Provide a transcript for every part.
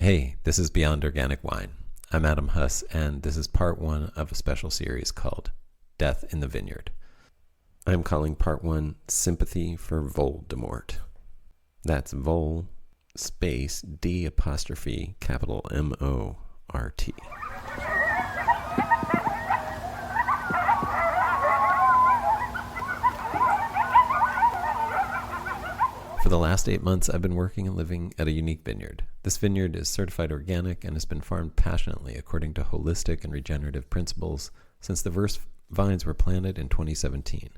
Hey, this is Beyond Organic Wine. I'm Adam Huss, and this is part one of a special series called Death in the Vineyard. I'm calling part one Sympathy for Voldemort. That's Vole space D apostrophe capital M-O-R-T. For the last 8 months, I've been working and living at a unique vineyard. This vineyard is certified organic and has been farmed passionately according to holistic and regenerative principles since the first vines were planted in 2017.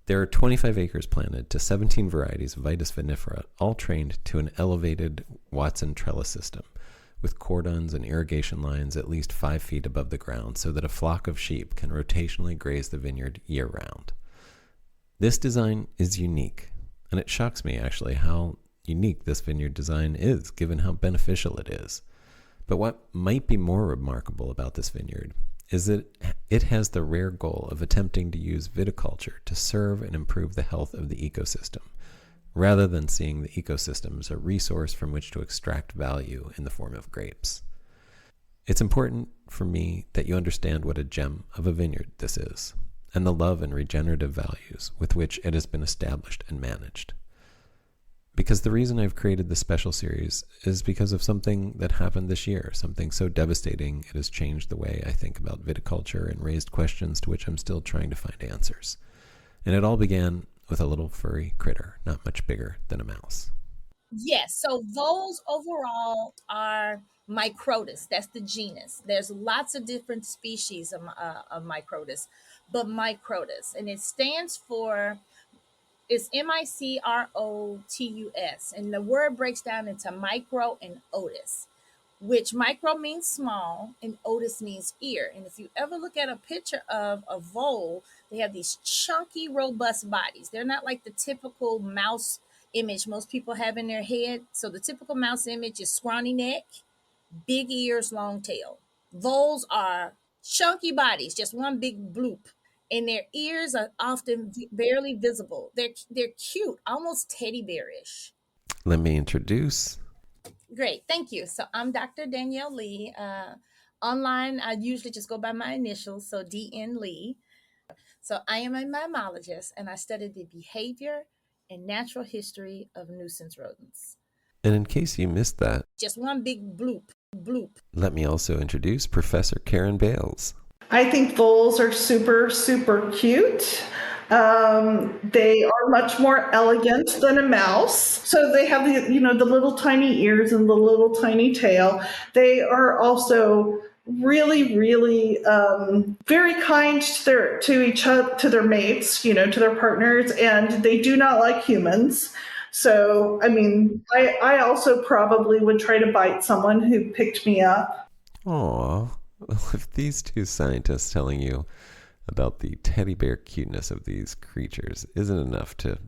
There are 25 acres planted to 17 varieties of Vitis vinifera, all trained to an elevated Watson trellis system, with cordons and irrigation lines at least 5 feet above the ground so that a flock of sheep can rotationally graze the vineyard year-round. This design is unique. And it shocks me, actually, how unique this vineyard design is, given how beneficial it is. But what might be more remarkable about this vineyard is that it has the rare goal of attempting to use viticulture to serve and improve the health of the ecosystem, rather than seeing the ecosystem as a resource from which to extract value in the form of grapes. It's important for me that you understand what a gem of a vineyard this is, and the love and regenerative values with which it has been established and managed. Because the reason I've created this special series is because of something that happened this year, something so devastating it has changed the way I think about viticulture and raised questions to which I'm still trying to find answers. And it all began with a little furry critter, not much bigger than a mouse. Yes, so voles overall are Microtus. That's the genus. There's lots of different species of Microtus, but Microtus, and it stands for, it's Microtus, and the word breaks down into micro and otis, which micro means small and otis means ear. And if you ever look at a picture of a vole, they have these chunky, robust bodies. They're not like the typical mouse image most people have in their head. So the typical mouse image is scrawny neck, big ears, long tail. Voles are chunky bodies, just one big bloop. And their ears are often barely visible. They're cute, almost teddy bearish. Let me introduce. Great, thank you. So I'm Dr. Danielle Lee. Online, I usually just go by my initials, so DN Lee. So I am a mammologist, and I study the behavior and natural history of nuisance rodents. And in case you missed that, Just one big bloop, bloop. let me also introduce Professor Karen Bales. I think voles are super, super cute. They are much more elegant than a mouse. So they have the little tiny ears and the little tiny tail. They are also really, really very kind to each other, to their mates, to their partners, and they do not like humans. So, I also probably would try to bite someone who picked me up. Aww. Well, if these two scientists telling you about the teddy bear cuteness of these creatures isn't enough to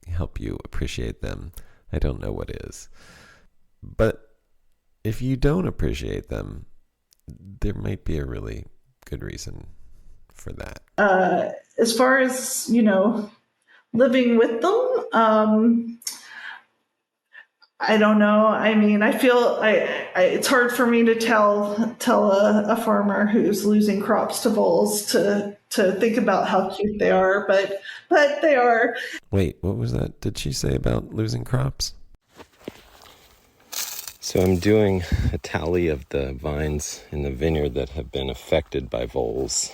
help you appreciate them, I don't know what is. But if you don't appreciate them, there might be a really good reason for that. As far as, living with them, I don't know. I feel it's hard for me to tell a farmer who's losing crops to voles to think about how cute they are, but they are. Wait, what was that? Did she say about losing crops? So I'm doing a tally of the vines in the vineyard that have been affected by voles,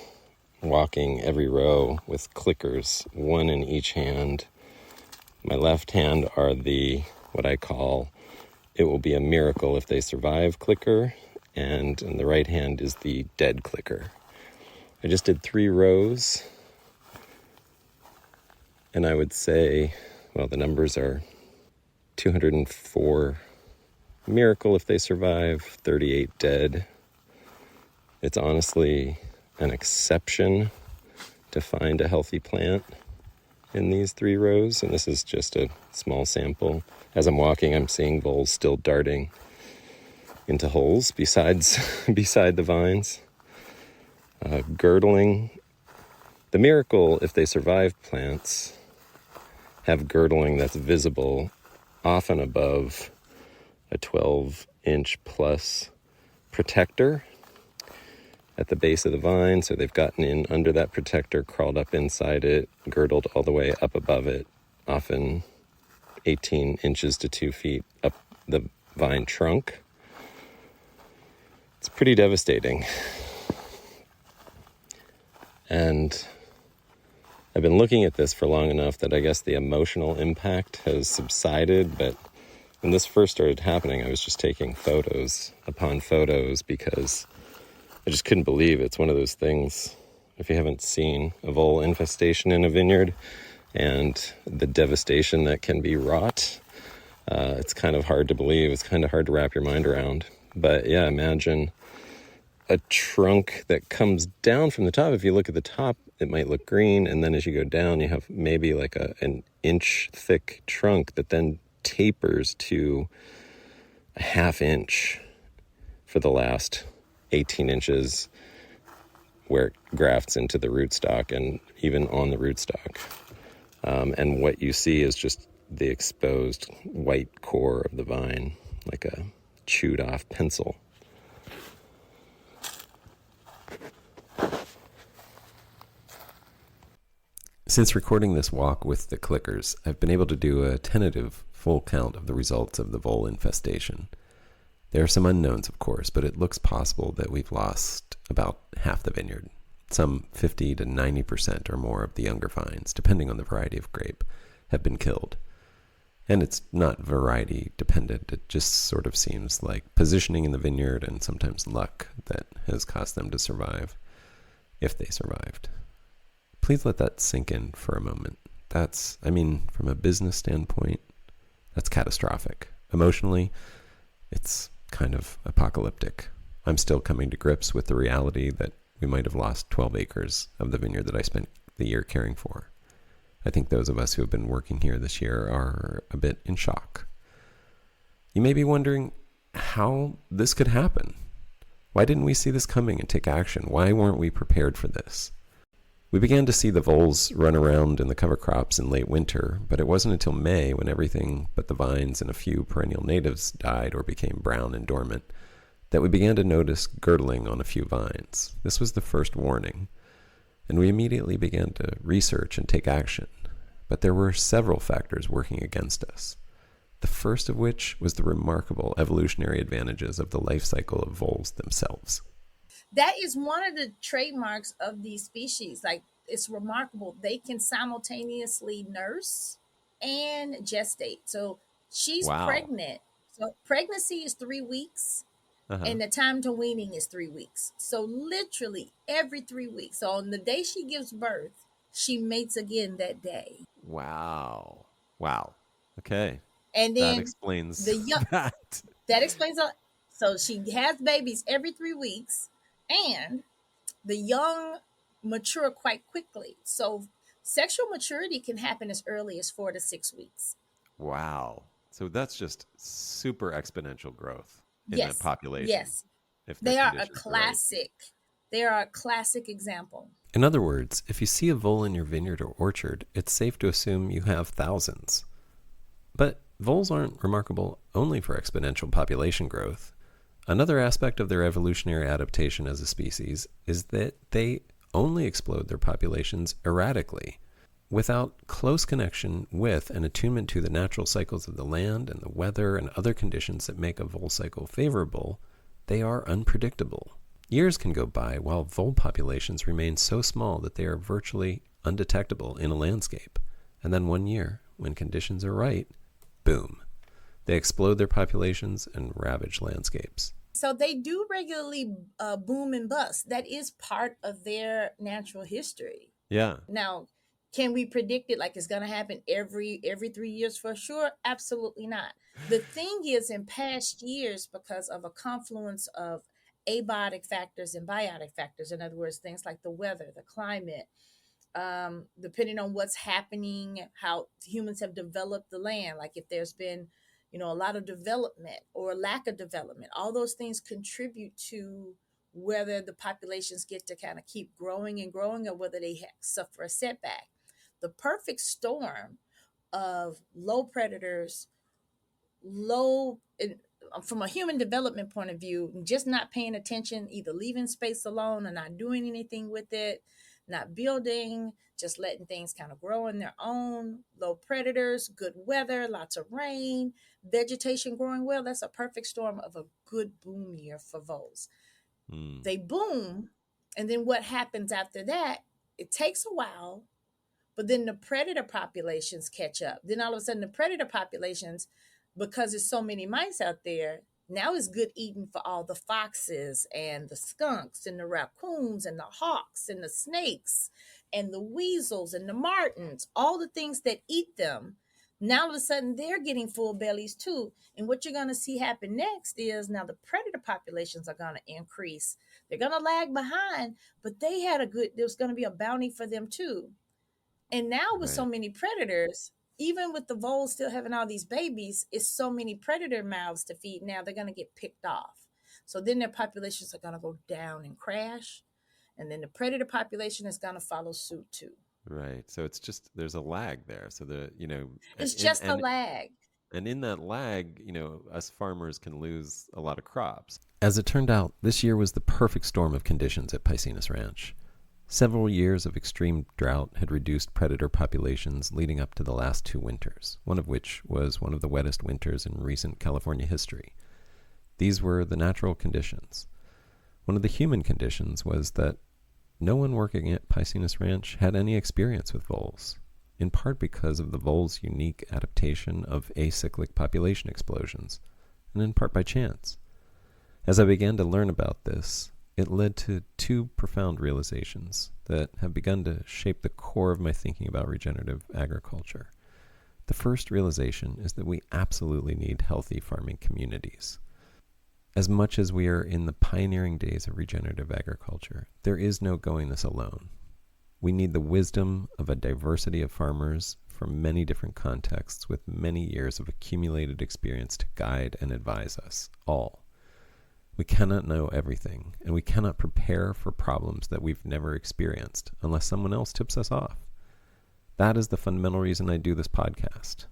walking every row with clickers, one in each hand. My left hand are what I call "it will be a miracle if they survive" clicker, and in the right hand is the dead clicker. I just did 3 rows, and I would say, well, the numbers are 204 miracle if they survive, 38 dead. It's honestly an exception to find a healthy plant in these 3 rows, and this is just a small sample. As I'm walking, I'm seeing voles still darting into holes beside the vines. Girdling. The miracle, if they survive plants, have girdling that's visible, often above a 12 inch plus protector at the base of the vine. So they've gotten in under that protector, crawled up inside it, girdled all the way up above it, often 18 inches to 2 feet up the vine trunk. It's pretty devastating. And I've been looking at this for long enough that I guess the emotional impact has subsided, but when this first started happening, I was just taking photos upon photos because I just couldn't believe it's one of those things. If you haven't seen a vole infestation in a vineyard and the devastation that can be wrought, it's kind of hard to believe. It's kind of hard to wrap your mind around. But yeah, imagine a trunk that comes down from the top. If you look at the top, it might look green, and then as you go down, you have maybe like an inch thick trunk that then tapers to a half inch for the last 18 inches where it grafts into the rootstock and even on the rootstock. And what you see is just the exposed white core of the vine, like a chewed off pencil. Since recording this walk with the clickers, I've been able to do a tentative full count of the results of the vole infestation. There are some unknowns, of course, but it looks possible that we've lost about half the vineyard. Some 50 to 90% or more of the younger vines, depending on the variety of grape, have been killed. And it's not variety dependent. It just sort of seems like positioning in the vineyard and sometimes luck that has caused them to survive, if they survived. Please let that sink in for a moment. From a business standpoint, that's catastrophic. Emotionally, it's kind of apocalyptic. I'm still coming to grips with the reality that we might have lost 12 acres of the vineyard that I spent the year caring for. I think those of us who have been working here this year are a bit in shock. You may be wondering how this could happen. Why didn't we see this coming and take action? Why weren't we prepared for this? We began to see the voles run around in the cover crops in late winter, but it wasn't until May, when everything but the vines and a few perennial natives died or became brown and dormant, that we began to notice girdling on a few vines. This was the first warning, and we immediately began to research and take action. But there were several factors working against us, the first of which was the remarkable evolutionary advantages of the life cycle of voles themselves. That is one of the trademarks of these species. Like, it's remarkable. They can simultaneously nurse and gestate. So she's pregnant. So pregnancy is 3 weeks, and the time to weaning is 3 weeks. So literally every 3 weeks. So on the day she gives birth, she mates again that day. Wow. Okay. And then that explains that. That explains a. So she has babies every 3 weeks. And the young mature quite quickly. So sexual maturity can happen as early as 4 to 6 weeks. Wow. So that's just super exponential growth in that population. Yes. They are a classic. They are a classic example. In other words, if you see a vole in your vineyard or orchard, it's safe to assume you have thousands. But voles aren't remarkable only for exponential population growth. Another aspect of their evolutionary adaptation as a species is that they only explode their populations erratically. Without close connection with and attunement to the natural cycles of the land and the weather and other conditions that make a vole cycle favorable, they are unpredictable. Years can go by while vole populations remain so small that they are virtually undetectable in a landscape. And then one year, when conditions are right, boom, they explode their populations and ravage landscapes. So they do regularly boom and bust. That is part of their natural history. Yeah. Now, can we predict it like it's going to happen every 3 years for sure? Absolutely not. The thing is, in past years, because of a confluence of abiotic factors and biotic factors, in other words, things like the weather, the climate, depending on what's happening, how humans have developed the land, like if there's been a lot of development or lack of development, all those things contribute to whether the populations get to kind of keep growing and growing or whether they suffer a setback. The perfect storm of low predators, low from a human development point of view, just not paying attention, either leaving space alone or not doing anything with it, not building, just letting things kind of grow on their own, low predators, good weather, lots of rain, vegetation growing well. That's a perfect storm of a good boom year for voles. They boom, and then what happens after that? It takes a while, but then the predator populations catch up. Then all of a sudden, the predator populations, because there's so many mice out there, now it's good eating for all the foxes and the skunks and the raccoons and the hawks and the snakes and the weasels and the martins, all the things that eat them. Now all of a sudden they're getting full bellies too. And what you're going to see happen next is now the predator populations are going to increase. They're going to lag behind, but they had there's going to be a bounty for them too. And now with so many predators, even with the voles still having all these babies, it's so many predator mouths to feed. Now they're going to get picked off. So then their populations are going to go down and crash. And then the predator population is going to follow suit too. Right. So it's just, there's a lag there. So it's just a lag. And in that lag, us farmers can lose a lot of crops. As it turned out, this year was the perfect storm of conditions at Piscinus Ranch. Several years of extreme drought had reduced predator populations leading up to the last 2 winters, one of which was one of the wettest winters in recent California history. These were the natural conditions. One of the human conditions was that no one working at Piscinus Ranch had any experience with voles, in part because of the voles' unique adaptation of acyclic population explosions, and in part by chance. As I began to learn about this, it led to 2 profound realizations that have begun to shape the core of my thinking about regenerative agriculture. The first realization is that we absolutely need healthy farming communities. As much as we are in the pioneering days of regenerative agriculture, there is no going this alone. We need the wisdom of a diversity of farmers from many different contexts with many years of accumulated experience to guide and advise us all. We cannot know everything, and we cannot prepare for problems that we've never experienced unless someone else tips us off. That is the fundamental reason I do this podcast.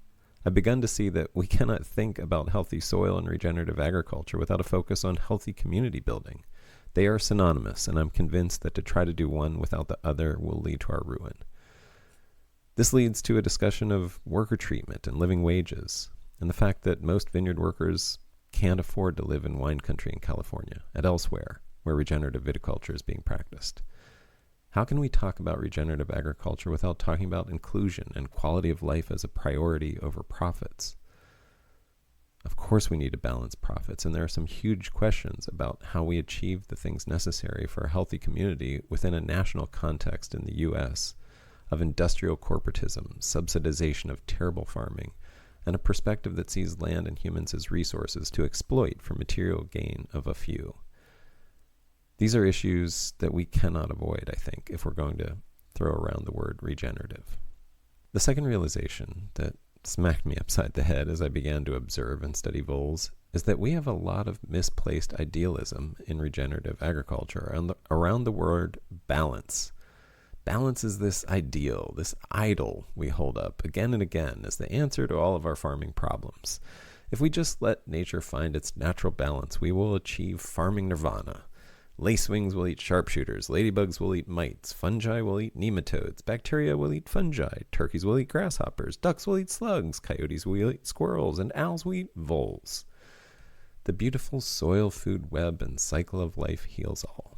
I've begun to see that we cannot think about healthy soil and regenerative agriculture without a focus on healthy community building. They are synonymous, and I'm convinced that to try to do one without the other will lead to our ruin. This leads to a discussion of worker treatment and living wages, and the fact that most vineyard workers can't afford to live in wine country in California and elsewhere where regenerative viticulture is being practiced. How can we talk about regenerative agriculture without talking about inclusion and quality of life as a priority over profits? Of course we need to balance profits, and there are some huge questions about how we achieve the things necessary for a healthy community within a national context in the U.S. of industrial corporatism, subsidization of terrible farming, and a perspective that sees land and humans as resources to exploit for material gain of a few. These are issues that we cannot avoid, I think, if we're going to throw around the word regenerative. The second realization that smacked me upside the head as I began to observe and study voles is that we have a lot of misplaced idealism in regenerative agriculture around the word balance. Balance is this ideal, this idol we hold up again and again as the answer to all of our farming problems. If we just let nature find its natural balance, we will achieve farming nirvana. Lacewings will eat sharpshooters, ladybugs will eat mites, fungi will eat nematodes, bacteria will eat fungi, turkeys will eat grasshoppers, ducks will eat slugs, coyotes will eat squirrels, and owls will eat voles. The beautiful soil food web and cycle of life heals all.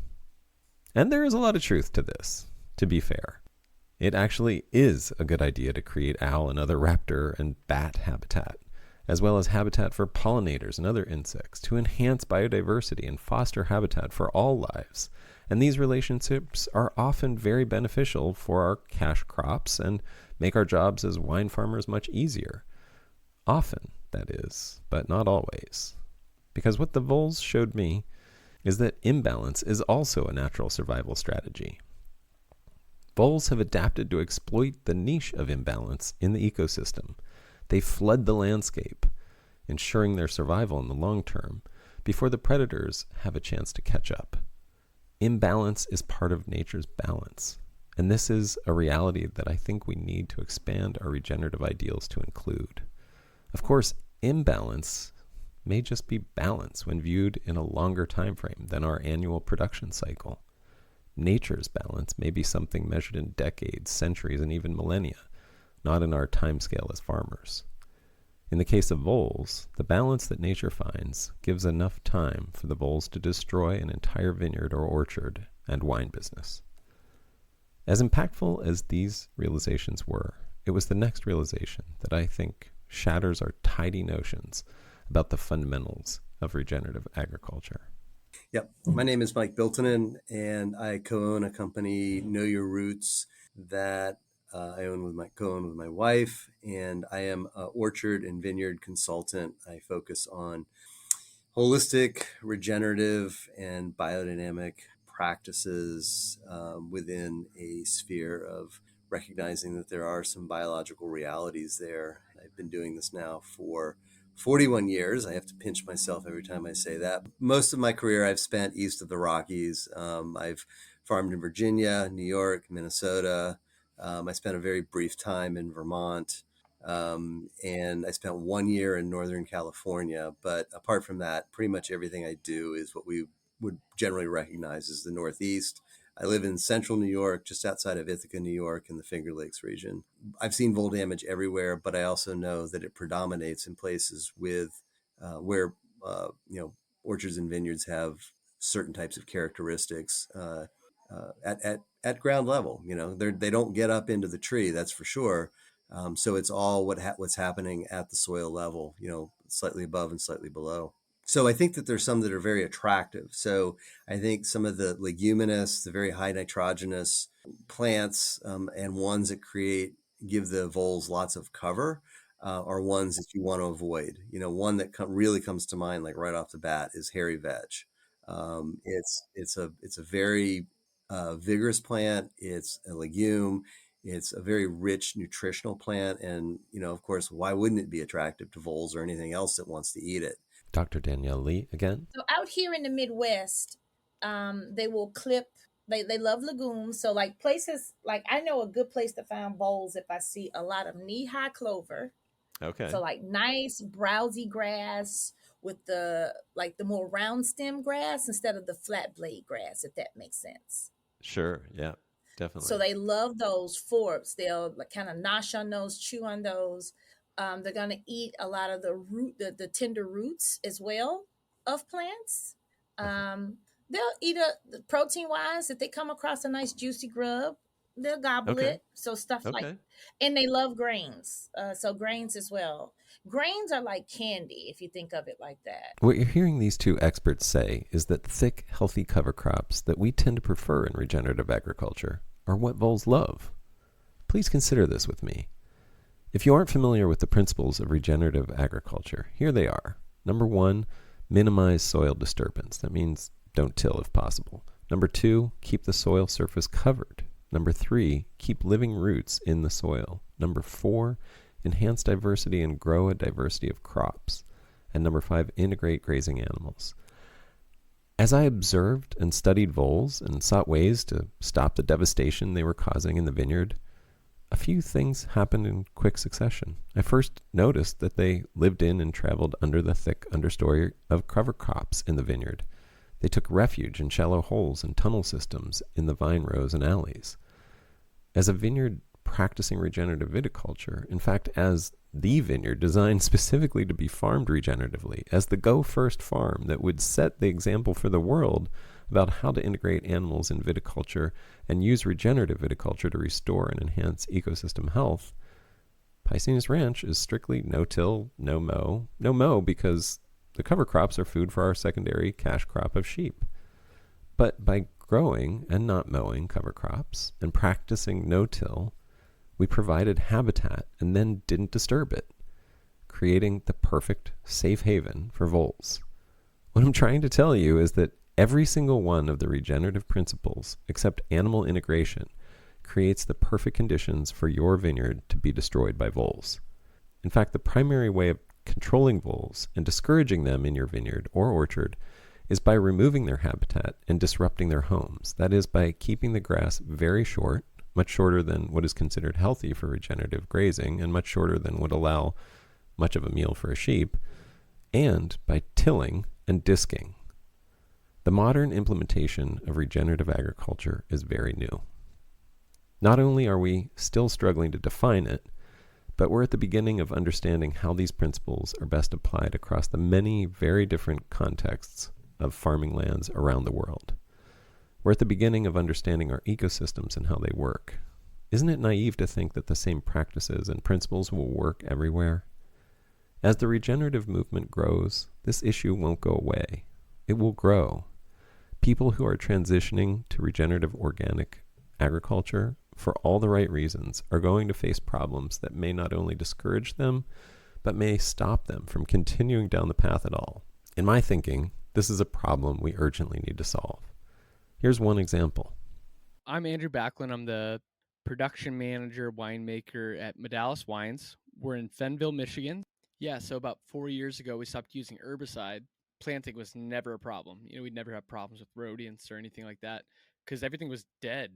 And there is a lot of truth to this. To be fair, it actually is a good idea to create owl and other raptor and bat habitat, as well as habitat for pollinators and other insects to enhance biodiversity and foster habitat for all lives. And these relationships are often very beneficial for our cash crops and make our jobs as wine farmers much easier. Often, that is, but not always. Because what the voles showed me is that imbalance is also a natural survival strategy. Voles have adapted to exploit the niche of imbalance in the ecosystem. They flood the landscape, ensuring their survival in the long term before the predators have a chance to catch up. Imbalance is part of nature's balance, and this is a reality that I think we need to expand our regenerative ideals to include. Of course, imbalance may just be balance when viewed in a longer time frame than our annual production cycle. Nature's balance may be something measured in decades, centuries, and even millennia, not in our time scale as farmers. In the case of voles, the balance that nature finds gives enough time for the voles to destroy an entire vineyard or orchard and wine business. As impactful as these realizations were, it was the next realization that I think shatters our tidy notions about the fundamentals of regenerative agriculture. Yep. My name is Mike Biltonen, and I co-own a company, Know Your Roots, that I co-own with my wife, and I am an orchard and vineyard consultant. I focus on holistic, regenerative, and biodynamic practices within a sphere of recognizing that there are some biological realities there. I've been doing this now for 41 years. I have to pinch myself every time I say that. Most of my career I've spent east of the Rockies. I've farmed in Virginia, New York, Minnesota. I spent a very brief time in Vermont. And I spent 1 year in Northern California. But apart from that, pretty much everything I do is what we would generally recognize as the Northeast. I live in central New York, just outside of Ithaca, New York, in the Finger Lakes region. I've seen vole damage everywhere, but I also know that it predominates in places with where orchards and vineyards have certain types of characteristics at ground level. They don't get up into the tree, that's for sure. So it's all what's happening at the soil level, slightly above and slightly below. So I think that there's some that are very attractive. So I think some of the leguminous, the very high nitrogenous plants, and ones that give the voles lots of cover, are ones that you want to avoid. One that really comes to mind, like right off the bat, is hairy veg. It's a very vigorous plant. It's a legume. It's a very rich nutritional plant. And, of course, why wouldn't it be attractive to voles or anything else that wants to eat it? Dr. Danielle Lee again. So out here in the Midwest, they will clip. They love legumes. So like places like I know a good place to find voles if I see a lot of knee-high clover. Okay. So like nice browsy grass with the more round stem grass instead of the flat blade grass, if that makes sense. Sure. Yeah, definitely. So they love those forbs. They'll kind of nosh on those, chew on those. They're going to eat a lot of the tender roots as well of plants. They'll eat protein wise, if they come across a nice juicy grub, they'll gobble it. So stuff and they love grains. So grains as well. Grains are like candy if you think of it like that. What you're hearing these two experts say is that thick, healthy cover crops that we tend to prefer in regenerative agriculture are what voles love. Please consider this with me. If you aren't familiar with the principles of regenerative agriculture, here they are. Number 1, minimize soil disturbance. That means don't till if possible. Number 2, keep the soil surface covered. Number 3, keep living roots in the soil. Number 4, enhance diversity and grow a diversity of crops. And number 5, integrate grazing animals. As I observed and studied voles and sought ways to stop the devastation they were causing in the vineyard, a few things happened in quick succession. I first noticed that they lived in and traveled under the thick understory of cover crops in the vineyard. They took refuge in shallow holes and tunnel systems in the vine rows and alleys. As a vineyard practicing regenerative viticulture, in fact, as the vineyard designed specifically to be farmed regeneratively, as the go-first farm that would set the example for the world about how to integrate animals in viticulture and use regenerative viticulture to restore and enhance ecosystem health, Piscinus Ranch is strictly no-till, no-mow. No-mow because the cover crops are food for our secondary cash crop of sheep. But by growing and not mowing cover crops and practicing no-till, we provided habitat and then didn't disturb it, creating the perfect safe haven for voles. What I'm trying to tell you is that every single one of the regenerative principles, except animal integration, creates the perfect conditions for your vineyard to be destroyed by voles. In fact, the primary way of controlling voles and discouraging them in your vineyard or orchard is by removing their habitat and disrupting their homes. That is, by keeping the grass very short, much shorter than what is considered healthy for regenerative grazing and much shorter than would allow much of a meal for a sheep, and by tilling and disking. The modern implementation of regenerative agriculture is very new. Not only are we still struggling to define it, but we're at the beginning of understanding how these principles are best applied across the many very different contexts of farming lands around the world. We're at the beginning of understanding our ecosystems and how they work. Isn't it naive to think that the same practices and principles will work everywhere? As the regenerative movement grows, this issue won't go away. It will grow. People who are transitioning to regenerative organic agriculture for all the right reasons are going to face problems that may not only discourage them, but may stop them from continuing down the path at all. In my thinking, this is a problem we urgently need to solve. Here's one example. I'm Andrew Backlund. I'm the production manager, winemaker at Medallis Wines. We're in Fenville, Michigan. Yeah, so about 4 years ago, we stopped using herbicide. Planting was never a problem. We'd never have problems with rodents or anything like that because everything was dead.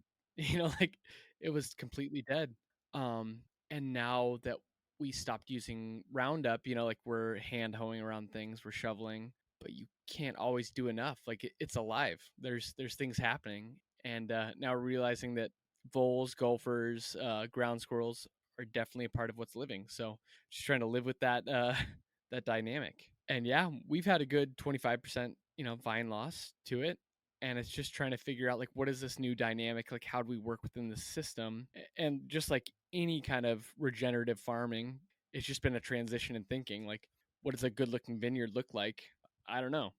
Like it was completely dead. And now that we stopped using Roundup, like we're hand hoeing around things, we're shoveling, but you can't always do enough. Like it's alive. There's things happening, and now we're realizing that voles, gophers, ground squirrels are definitely a part of what's living. So just trying to live with that that dynamic. And yeah, we've had a good 25% vine loss to it, and it's just trying to figure out like what is this new dynamic, like how do we work within the system. And just like any kind of regenerative farming, it's just been a transition in thinking, like what does a good looking vineyard look like? I don't know.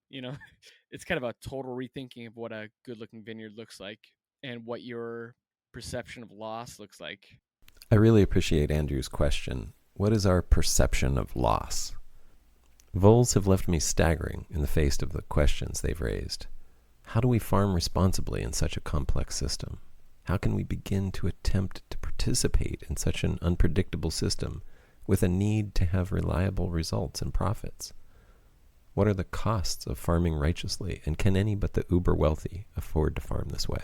It's kind of a total rethinking of what a good looking vineyard looks like and what your perception of loss looks like. I really appreciate Andrew's question. What is our perception of loss? Voles have left me staggering in the face of the questions they've raised. How do we farm responsibly in such a complex system? How can we begin to attempt to participate in such an unpredictable system with a need to have reliable results and profits? What are the costs of farming righteously, and can any but the uber wealthy afford to farm this way?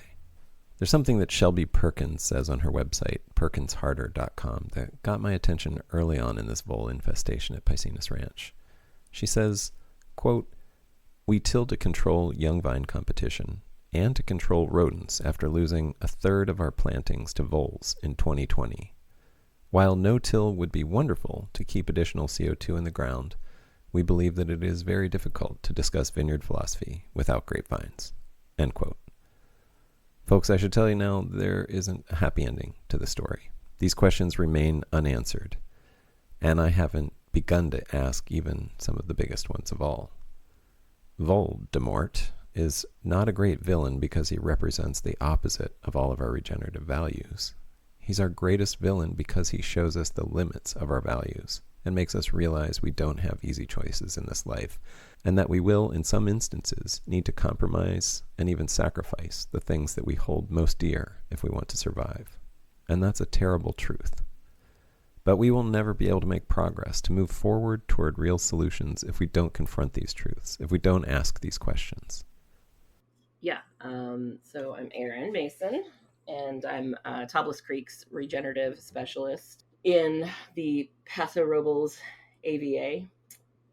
There's something that Shelby Perkins says on her website, perkinsharder.com, that got my attention early on in this vole infestation at Piscinus Ranch. She says, quote, "We till to control young vine competition and to control rodents after losing a third of our plantings to voles in 2020. While no-till would be wonderful to keep additional CO2 in the ground, we believe that it is very difficult to discuss vineyard philosophy without grapevines." End quote. Folks, I should tell you now, there isn't a happy ending to the story. These questions remain unanswered, and I haven't begun to ask even some of the biggest ones of all. Voldemort is not a great villain because he represents the opposite of all of our regenerative values. He's our greatest villain because he shows us the limits of our values and makes us realize we don't have easy choices in this life, and that we will, in some instances, need to compromise and even sacrifice the things that we hold most dear if we want to survive. And that's a terrible truth. But we will never be able to make progress, to move forward toward real solutions, if we don't confront these truths, if we don't ask these questions. Yeah, so I'm Erin Mason, and I'm Topless Creek's regenerative specialist in the Paso Robles AVA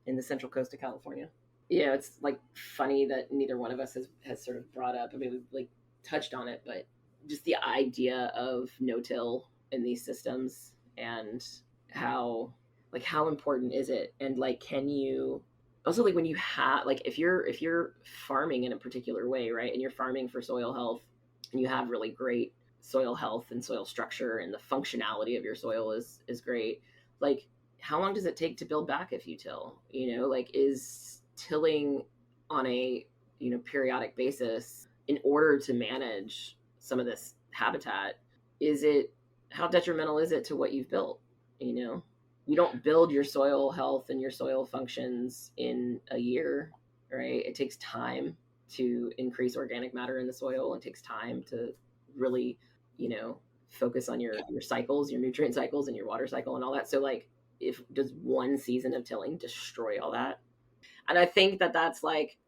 in the Central Coast of California. It's like funny that neither one of us has sort of brought up, I mean, we've like touched on it, but just the idea of no-till in these systems and how important is it? And like, can you also, like, when you have, like, if you're farming in a particular way, right, and you're farming for soil health and you have really great soil health and soil structure and the functionality of your soil is great, like, how long does it take to build back if you till? Like, is tilling on a periodic basis in order to manage some of this habitat, how detrimental is it to what you've built? You don't build your soil health and your soil functions in a year, right? It takes time to increase organic matter in the soil. It takes time to really, focus on your cycles, your nutrient cycles and your water cycle and all that. So like, does one season of tilling destroy all that? And I think that that's like,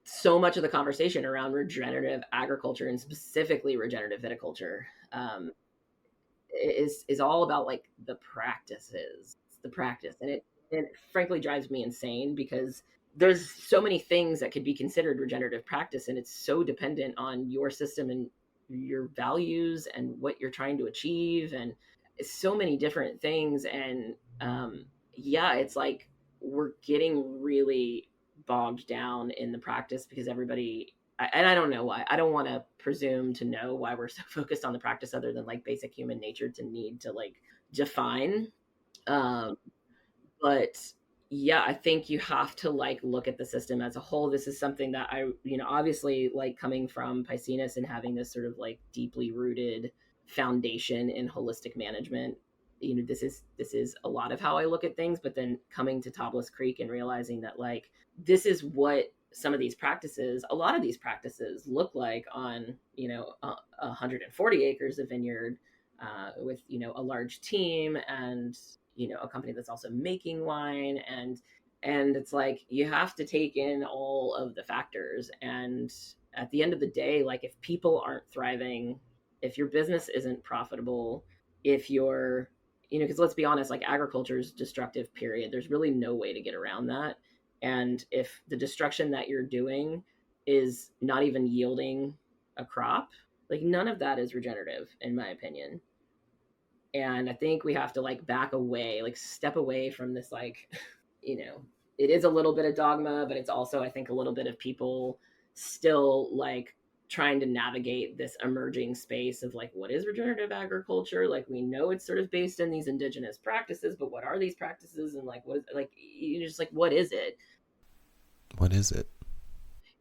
so much of the conversation around regenerative agriculture and specifically regenerative viticulture, is all about like the practices. It's the practice, and it frankly drives me insane because there's so many things that could be considered regenerative practice, and it's so dependent on your system and your values and what you're trying to achieve, and so many different things. And yeah, it's like we're getting really bogged down in the practice because everybody, and I don't know why. I don't want to presume to know why we're so focused on the practice, other than like basic human nature to need to like define. Um, but yeah, I think you have to like look at the system as a whole. This is something that I, obviously, like coming from Piscinus and having this sort of like deeply rooted foundation in holistic management, this is a lot of how I look at things. But then coming to Topless Creek and realizing that like this is what some of these practices, a lot of these practices look like on 140 acres of vineyard, with a large team, and a company that's also making wine, and it's like you have to take in all of the factors. And at the end of the day, like if people aren't thriving, if your business isn't profitable, if you're because let's be honest, like agriculture is destructive, period. There's really no way to get around that. And if the destruction that you're doing is not even yielding a crop, like none of that is regenerative, in my opinion. And I think we have to like back away, like step away from this, like, it is a little bit of dogma, but it's also, I think, a little bit of people still like trying to navigate this emerging space of like, what is regenerative agriculture? Like, we know it's sort of based in these indigenous practices, but what are these practices? And like, what is, like, just like, what is it? What is it?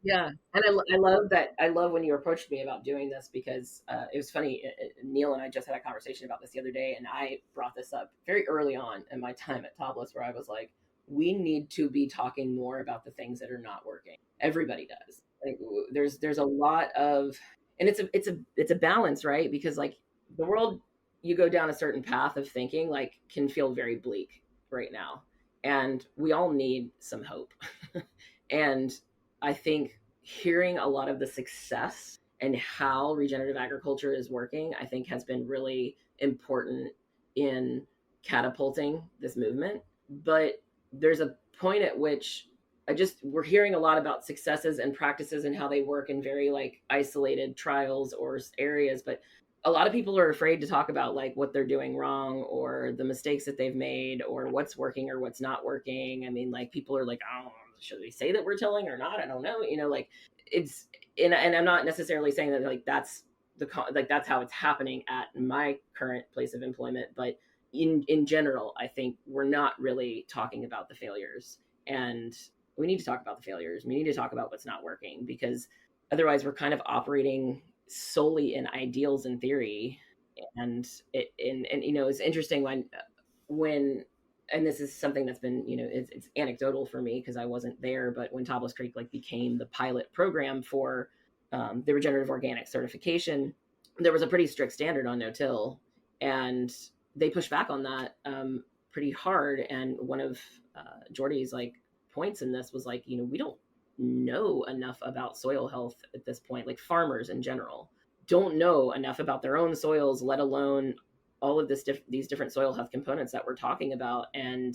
Yeah. And I love that. I love when you approached me about doing this because it was funny. Neil and I just had a conversation about this the other day, and I brought this up very early on in my time at Topless, where I was like, we need to be talking more about the things that are not working. Everybody does. Like, there's a lot of, and it's a balance, right? Because like the world, you go down a certain path of thinking, like, can feel very bleak right now, and we all need some hope. And I think hearing a lot of the success and how regenerative agriculture is working, I think has been really important in catapulting this movement. But there's a point at which we're hearing a lot about successes and practices and how they work in very like isolated trials or areas. But a lot of people are afraid to talk about like what they're doing wrong or the mistakes that they've made or what's working or what's not working. I mean, like people are like, oh, should we say that we're telling or not? I don't know. Like it's, and I'm not necessarily saying that like that's that's how it's happening at my current place of employment, but in general, I think we're not really talking about the failures, and we need to talk about the failures. We need to talk about what's not working, because otherwise we're kind of operating solely in ideals and theory. And it's interesting when and this is something that's been, it's anecdotal for me because I wasn't there, but when Topless Creek like became the pilot program for the regenerative organic certification, there was a pretty strict standard on no-till, and they pushed back on that pretty hard. And one of Jordy's like points in this was like, we don't know enough about soil health at this point. Like farmers in general don't know enough about their own soils, let alone all of these different soil health components that we're talking about. And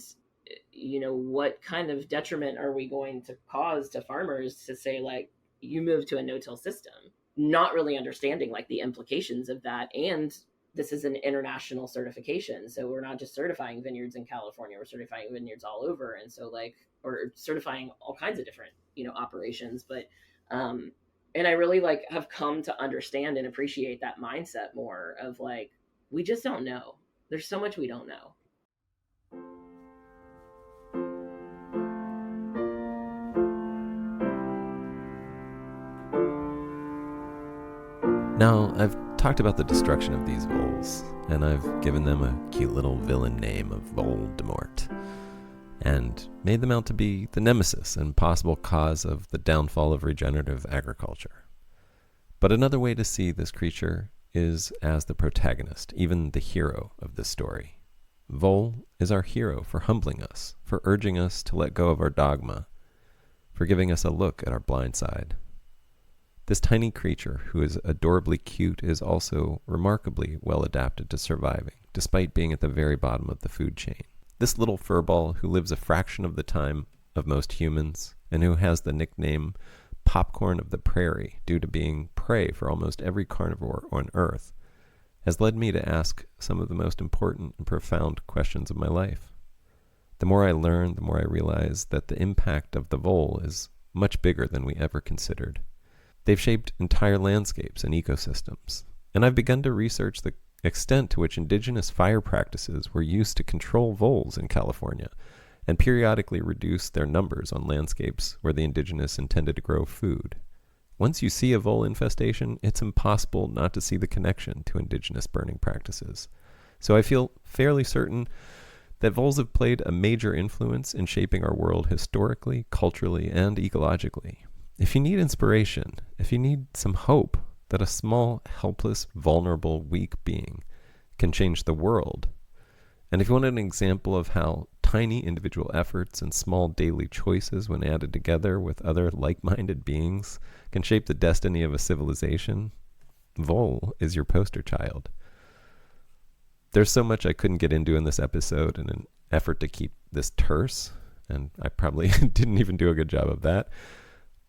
what kind of detriment are we going to cause to farmers to say like, you move to a no-till system, not really understanding like the implications of that. And this is an international certification, so we're not just certifying vineyards in California, we're certifying vineyards all over. And so like, or certifying all kinds of different operations. But and I really like have come to understand and appreciate that mindset more of like, we just don't know. There's so much we don't know. Now, I've talked about the destruction of these voles, and I've given them a cute little villain name of Voldemort, and made them out to be the nemesis and possible cause of the downfall of regenerative agriculture. But another way to see this creature is as the protagonist, even the hero of this story. Vole is our hero for humbling us, for urging us to let go of our dogma, for giving us a look at our blind side. This tiny creature, who is adorably cute, is also remarkably well adapted to surviving, despite being at the very bottom of the food chain. This little furball who lives a fraction of the time of most humans and who has the nickname popcorn of the prairie due to being prey for almost every carnivore on Earth, has led me to ask some of the most important and profound questions of my life. The more I learn, the more I realize that the impact of the vole is much bigger than we ever considered. They've shaped entire landscapes and ecosystems, and I've begun to research the extent to which indigenous fire practices were used to control voles in California and periodically reduce their numbers on landscapes where the indigenous intended to grow food. Once you see a vole infestation, it's impossible not to see the connection to indigenous burning practices. So I feel fairly certain that voles have played a major influence in shaping our world historically, culturally, and ecologically. If you need inspiration, if you need some hope that a small, helpless, vulnerable, weak being can change the world, and if you want an example of how tiny individual efforts and small daily choices, when added together with other like-minded beings, can shape the destiny of a civilization, Vole is your poster child. There's so much I couldn't get into in this episode in an effort to keep this terse, and I probably didn't even do a good job of that.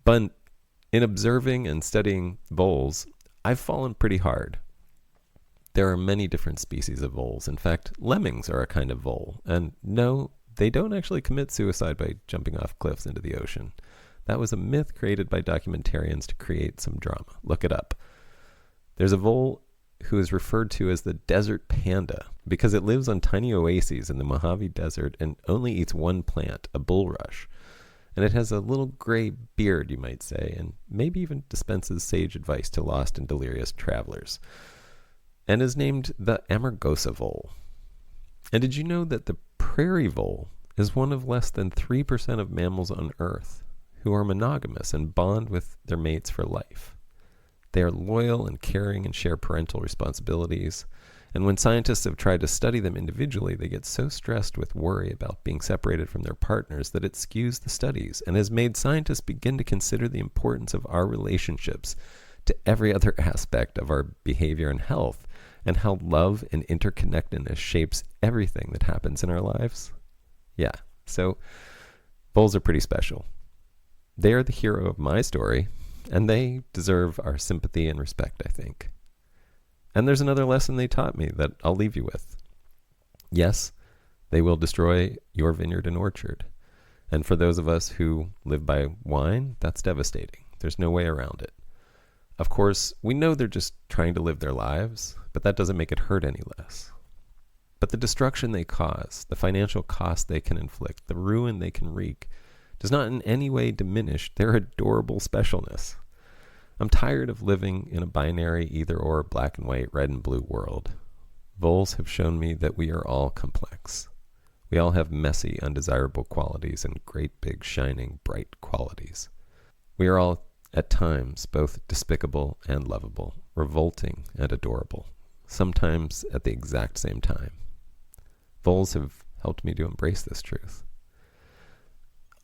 But in observing and studying voles, I've fallen pretty hard. There are many different species of voles. In fact, lemmings are a kind of vole. And no, they don't actually commit suicide by jumping off cliffs into the ocean. That was a myth created by documentarians to create some drama. Look it up. There's a vole who is referred to as the desert panda because it lives on tiny oases in the Mojave Desert and only eats one plant, a bulrush. And it has a little gray beard, you might say, and maybe even dispenses sage advice to lost and delirious travelers. And is named the Amargosa vole. And did you know that the prairie vole is one of less than 3% of mammals on Earth who are monogamous and bond with their mates for life? They are loyal and caring and share parental responsibilities. And when scientists have tried to study them individually, they get so stressed with worry about being separated from their partners that it skews the studies and has made scientists begin to consider the importance of our relationships to every other aspect of our behavior and health, and how love and interconnectedness shapes everything that happens in our lives. Yeah, so voles are pretty special. They are the hero of my story, and they deserve our sympathy and respect, I think. And there's another lesson they taught me that I'll leave you with. Yes, they will destroy your vineyard and orchard. And for those of us who live by wine, that's devastating. There's no way around it. Of course, we know they're just trying to live their lives, but that doesn't make it hurt any less. But the destruction they cause, the financial cost they can inflict, the ruin they can wreak, does not in any way diminish their adorable specialness. I'm tired of living in a binary either-or, black and white, red and blue world. Voles have shown me that we are all complex. We all have messy, undesirable qualities and great big, shining, bright qualities. We are all at times both despicable and lovable, revolting and adorable, sometimes at the exact same time. Voles have helped me to embrace this truth.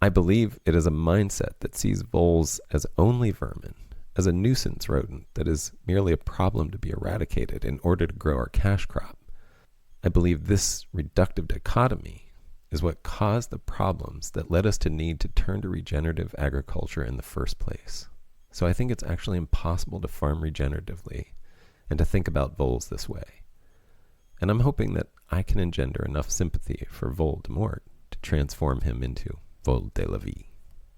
I believe it is a mindset that sees voles as only vermin, as a nuisance rodent that is merely a problem to be eradicated in order to grow our cash crop. I believe this reductive dichotomy is what caused the problems that led us to need to turn to regenerative agriculture in the first place. So I think it's actually impossible to farm regeneratively and to think about voles this way. And I'm hoping that I can engender enough sympathy for Vole de Mort to transform him into Vole de la Vie.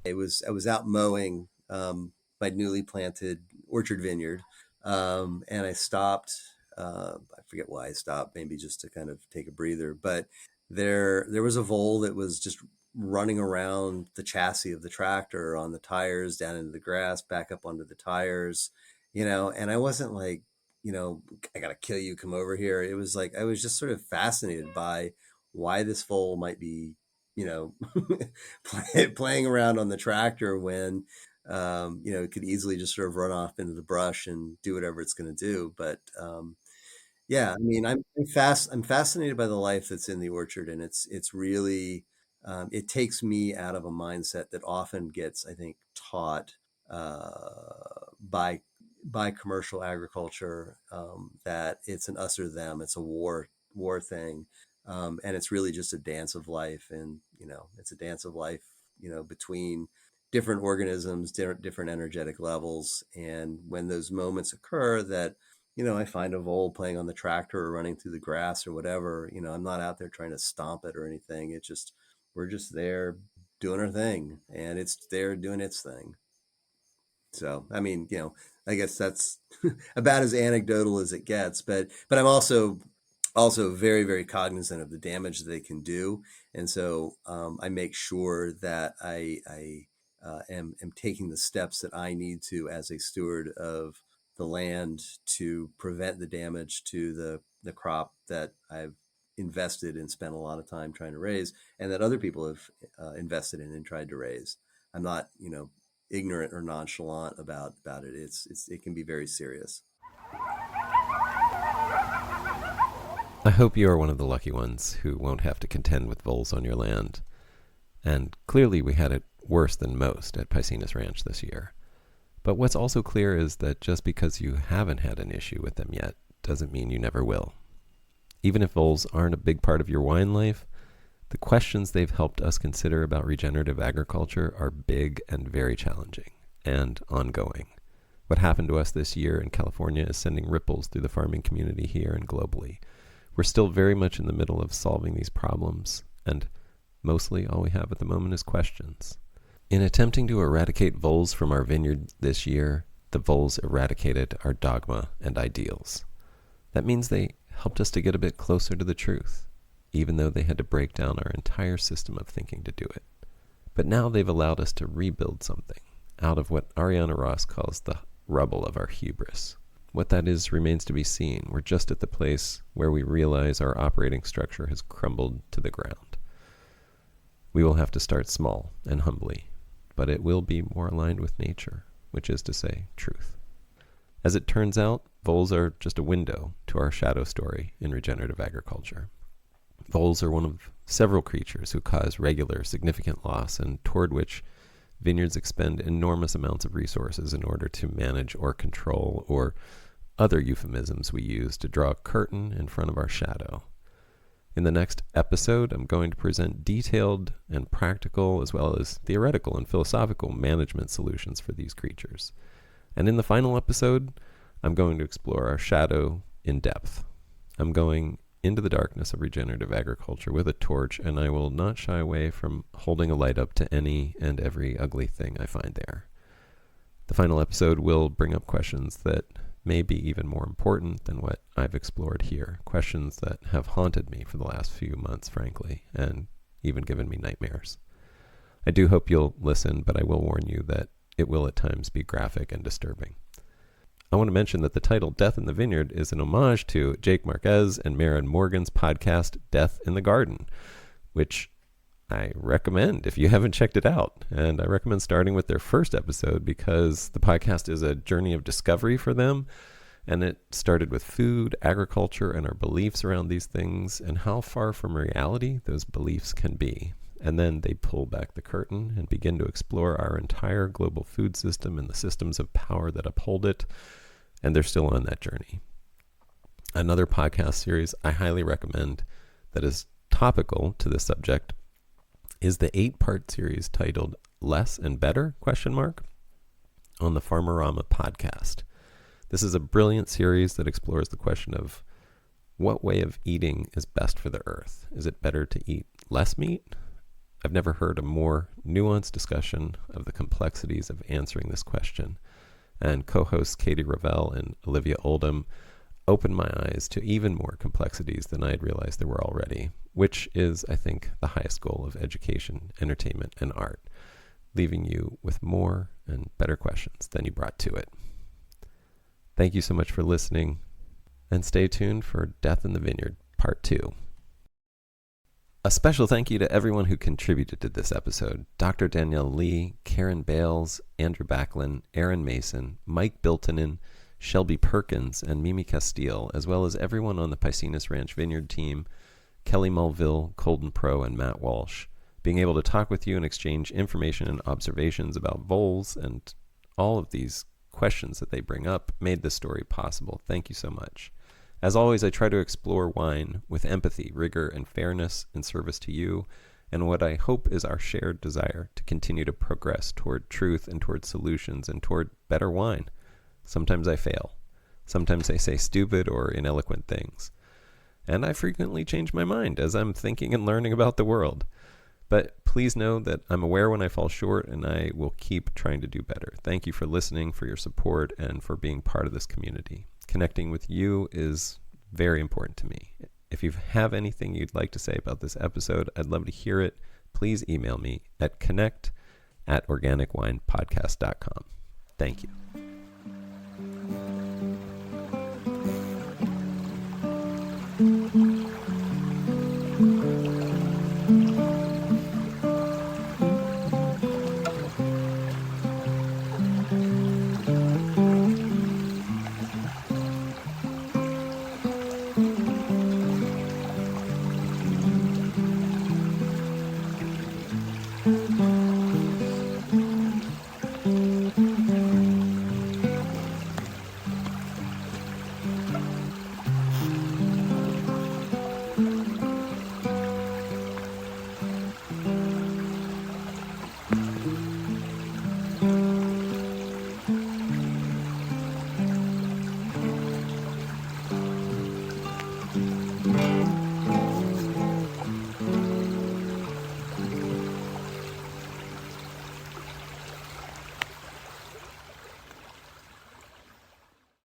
I was out mowing my newly planted orchard vineyard, and I stopped. I forget why I stopped, maybe just to kind of take a breather. But there was a vole that was just running around the chassis of the tractor, on the tires, down into the grass, back up onto the tires, and I wasn't like, I gotta kill you, come over here. It was like I was just sort of fascinated by why this vole might be, playing around on the tractor when it could easily just sort of run off into the brush and do whatever it's going to do. But yeah, I mean, I'm fascinated by the life that's in the orchard, and it's really it takes me out of a mindset that often gets, I think, taught by commercial agriculture, that it's an us or them, it's a war thing. And it's really just a dance of life. And, it's a dance of life, between different organisms, different energetic levels. And when those moments occur that, I find a vole playing on the tractor or running through the grass or whatever, I'm not out there trying to stomp it or anything. We're just there doing our thing, and it's there doing its thing. So, I mean, I guess that's about as anecdotal as it gets, but I'm also very, very cognizant of the damage that they can do. And so I make sure that I am taking the steps that I need to as a steward of the land to prevent the damage to the crop that I've invested and spent a lot of time trying to raise, and that other people have invested in and tried to raise. I'm not, ignorant or nonchalant about it. It can be very serious. I hope you are one of the lucky ones who won't have to contend with voles on your land. And clearly we had it worse than most at Piscinus Ranch this year. But what's also clear is that just because you haven't had an issue with them yet doesn't mean you never will. Even if voles aren't a big part of your wine life, the questions they've helped us consider about regenerative agriculture are big and very challenging and ongoing. What happened to us this year in California is sending ripples through the farming community here and globally. We're still very much in the middle of solving these problems, and mostly all we have at the moment is questions. In attempting to eradicate voles from our vineyard this year, the voles eradicated our dogma and ideals. That means they helped us to get a bit closer to the truth, even though they had to break down our entire system of thinking to do it. But now they've allowed us to rebuild something out of what Ariana Ross calls the rubble of our hubris. What that is remains to be seen. We're just at the place where we realize our operating structure has crumbled to the ground. We will have to start small and humbly, but it will be more aligned with nature, which is to say, truth. As it turns out, voles are just a window to our shadow story in regenerative agriculture. Voles are one of several creatures who cause regular, significant loss and toward which vineyards expend enormous amounts of resources in order to manage or control, or other euphemisms we use to draw a curtain in front of our shadow. In the next episode, I'm going to present detailed and practical as well as theoretical and philosophical management solutions for these creatures. And in the final episode, I'm going to explore our shadow in depth. I'm going into the darkness of regenerative agriculture with a torch, and I will not shy away from holding a light up to any and every ugly thing I find there. The final episode will bring up questions that may be even more important than what I've explored here, questions that have haunted me for the last few months, frankly, and even given me nightmares. I do hope you'll listen, but I will warn you that it will at times be graphic and disturbing. I want to mention that the title Death in the Vineyard is an homage to Jake Marquez and Maren Morgan's podcast Death in the Garden, which I recommend if you haven't checked it out. And I recommend starting with their first episode because the podcast is a journey of discovery for them. And it started with food, agriculture, and our beliefs around these things and how far from reality those beliefs can be. And then they pull back the curtain and begin to explore our entire global food system and the systems of power that uphold it. And they're still on that journey. Another podcast series I highly recommend that is topical to this subject is the 8-part series titled Less and Better? On the Farmerama podcast. This is a brilliant series that explores the question of what way of eating is best for the earth. Is it better to eat less meat? I've never heard a more nuanced discussion of the complexities of answering this question. And co-hosts Katie Ravel and Olivia Oldham opened my eyes to even more complexities than I had realized there were already, which is, I think, the highest goal of education, entertainment, and art, leaving you with more and better questions than you brought to it. Thank you so much for listening, and stay tuned for Death in the Vineyard, Part 2. A special thank you to everyone who contributed to this episode. Dr. Danielle Lee, Karen Bales, Andrew Backlund, Aaron Mason, Mike Biltonen, Shelby Perkins, and Mimi Castile, as well as everyone on the Piscinus Ranch Vineyard team, Kelly Mulville, Colden Pro, and Matt Walsh. Being able to talk with you and exchange information and observations about voles and all of these questions that they bring up made this story possible. Thank you so much. As always, I try to explore wine with empathy, rigor, and fairness in service to you, and what I hope is our shared desire to continue to progress toward truth and toward solutions and toward better wine. Sometimes I fail. Sometimes I say stupid or ineloquent things. And I frequently change my mind as I'm thinking and learning about the world. But please know that I'm aware when I fall short, and I will keep trying to do better. Thank you for listening, for your support, and for being part of this community. Connecting with you is very important to me. If you have anything you'd like to say about this episode, I'd love to hear it. Please email me at connect@organicwinepodcast.com. Thank you.